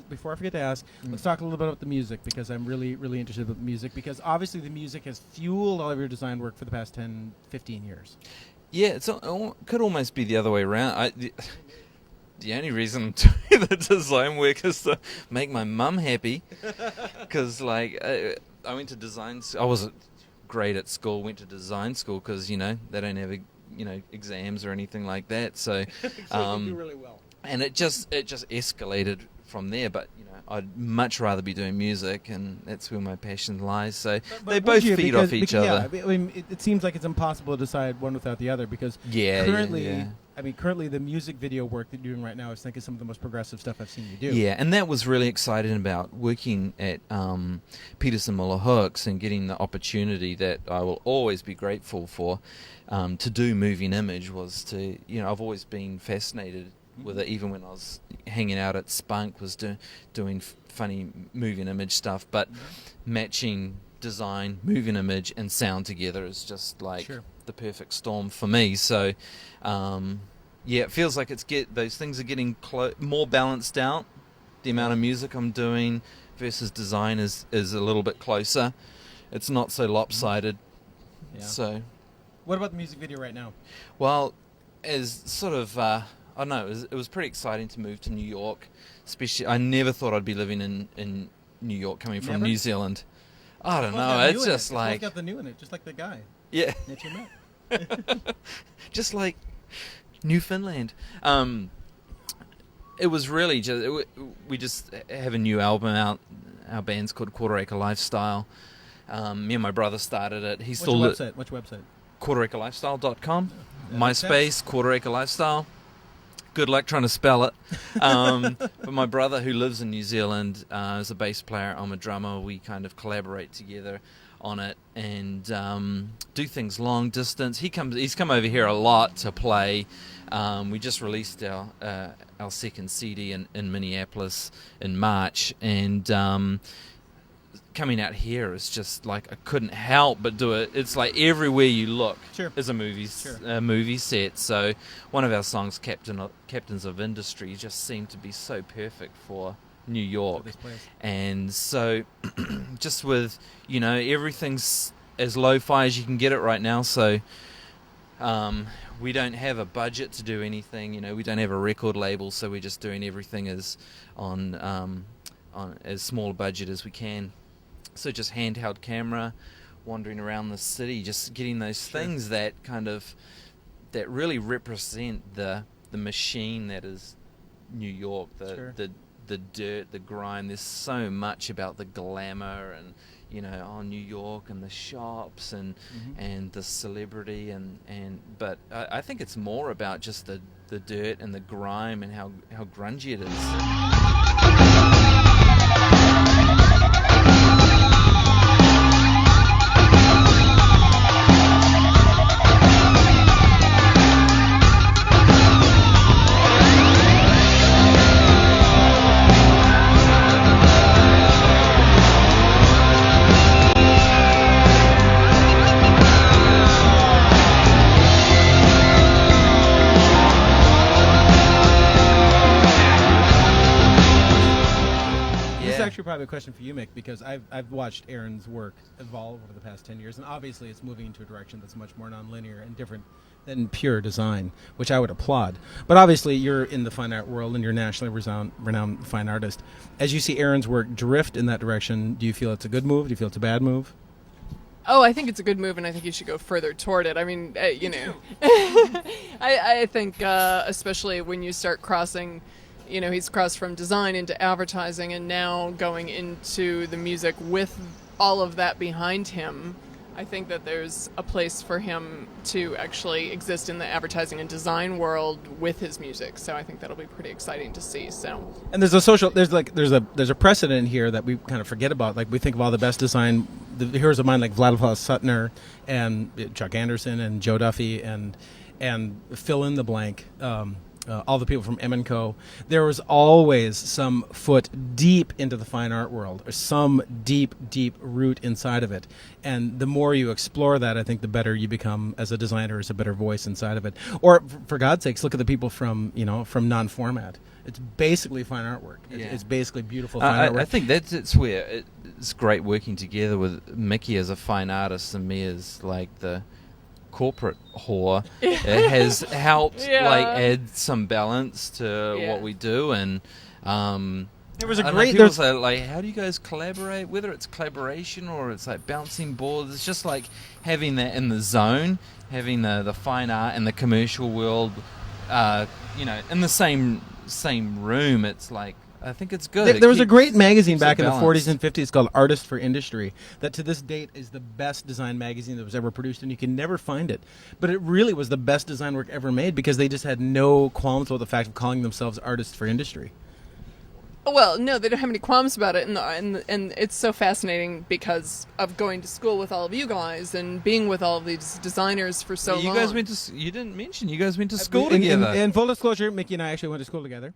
before I forget to ask, let's talk a little bit about the music, because I'm really, really interested in the music, because obviously the music has fueled all of your design work for the past 10, 15 years. Yeah, it could almost be the other way around. The only reason I'm doing the design work is to make my mum happy, because I went to design. I wasn't great at school. Went to design school because they don't have exams or anything like that. So, So you do really well. And it just escalated from there. But I'd much rather be doing music, and that's where my passion lies. So But they both feed because, off each other. Yeah, I mean, it seems like it's impossible to decide one without the other, because currently the music video work that you're doing right now is, I think, is some of the most progressive stuff I've seen you do. Yeah, and that was really exciting about working at Peterson Muller Hooks and getting the opportunity that I will always be grateful for to do moving image. Was to I've always been fascinated with it, even when I was hanging out at Spunk, was doing funny moving image stuff, but matching design, moving image, and sound together is just the perfect storm for me. So it feels like those things are getting more balanced out. The amount of music I'm doing versus design is a little bit closer. It's not so lopsided. Yeah. So what about the music video right now? Well, as sort of I don't know, it was pretty exciting to move to New York. Especially, I never thought I'd be living in New York, coming from New Zealand. I don't know. It's just like... It's got the new in it, just like the guy. Yeah. That you met. Just like Newfoundland. It was really just... We just have a new album out. Our band's called Quarter Acre Lifestyle. Me and my brother started it. What's your website? QuarterAcreLifestyle.com. MySpace, Quarter Acre Lifestyle. Good luck trying to spell it. But my brother, who lives in New Zealand, is a bass player. I'm a drummer. We kind of collaborate together on it and do things long distance. He's come over here a lot to play. We just released our second CD in Minneapolis in March, and coming out here is just like I couldn't help but do it. It's like everywhere you look is a movie set. So one of our songs, Captains of Industry, just seemed to be so perfect for New York. And so just with everything's as lo-fi as you can get it right now. So we don't have a budget to do anything. We don't have a record label, so we're just doing everything as on as small a budget as we can. So just handheld camera, wandering around the city, just getting those things that really represent the machine that is New York, the dirt, the grime. There's so much about the glamour and New York and the shops and the celebrity but I think it's more about just the dirt and the grime and how grungy it is. Probably a question for you, Mick, because I've watched Aaron's work evolve over the past 10 years, and obviously it's moving into a direction that's much more nonlinear and different than pure design, which I would applaud. But obviously you're in the fine art world and you're a nationally renowned fine artist. As you see Aaron's work drift in that direction, do you feel it's a good move? Do you feel it's a bad move? Oh, I think it's a good move, and I think you should go further toward it. I mean, I think especially when you start crossing... he's crossed from design into advertising and now going into the music with all of that behind him. I think that there's a place for him to actually exist in the advertising and design world with his music. So I think that'll be pretty exciting to see. And there's a precedent here that we kind of forget about. Like we think of all the best design, the heroes of mine like Vladislav Suttner and Chuck Anderson and Joe Duffy and fill in the blank. all the people from M&Co, there was always some foot deep into the fine art world, or some deep, deep root inside of it. And the more you explore that, I think the better you become as a designer, as a better voice inside of it. Or, for God's sakes, look at the people from non-format. It's basically fine artwork. It's basically beautiful fine artwork. I think it's where it's great working together with Mickey as a fine artist and me as like the corporate whore. It has helped like add some balance to what we do, and there was a great. People say like, how do you guys collaborate? Whether it's collaboration or it's like bouncing boards, it's just like having that in the zone, having the fine art and the commercial world, in the same room. It's like, I think it's good. There was a great magazine back in the 40s and 50s called Artist for Industry that to this date is the best design magazine that was ever produced, and you can never find it. But it really was the best design work ever made because they just had no qualms with the fact of calling themselves Artists for Industry. Well, no, they don't have any qualms about it, and it's so fascinating because of going to school with all of you guys and being with all of these designers for so long. You guys went to. You didn't mention you guys went to school together. In full disclosure, Mickey and I actually went to school together.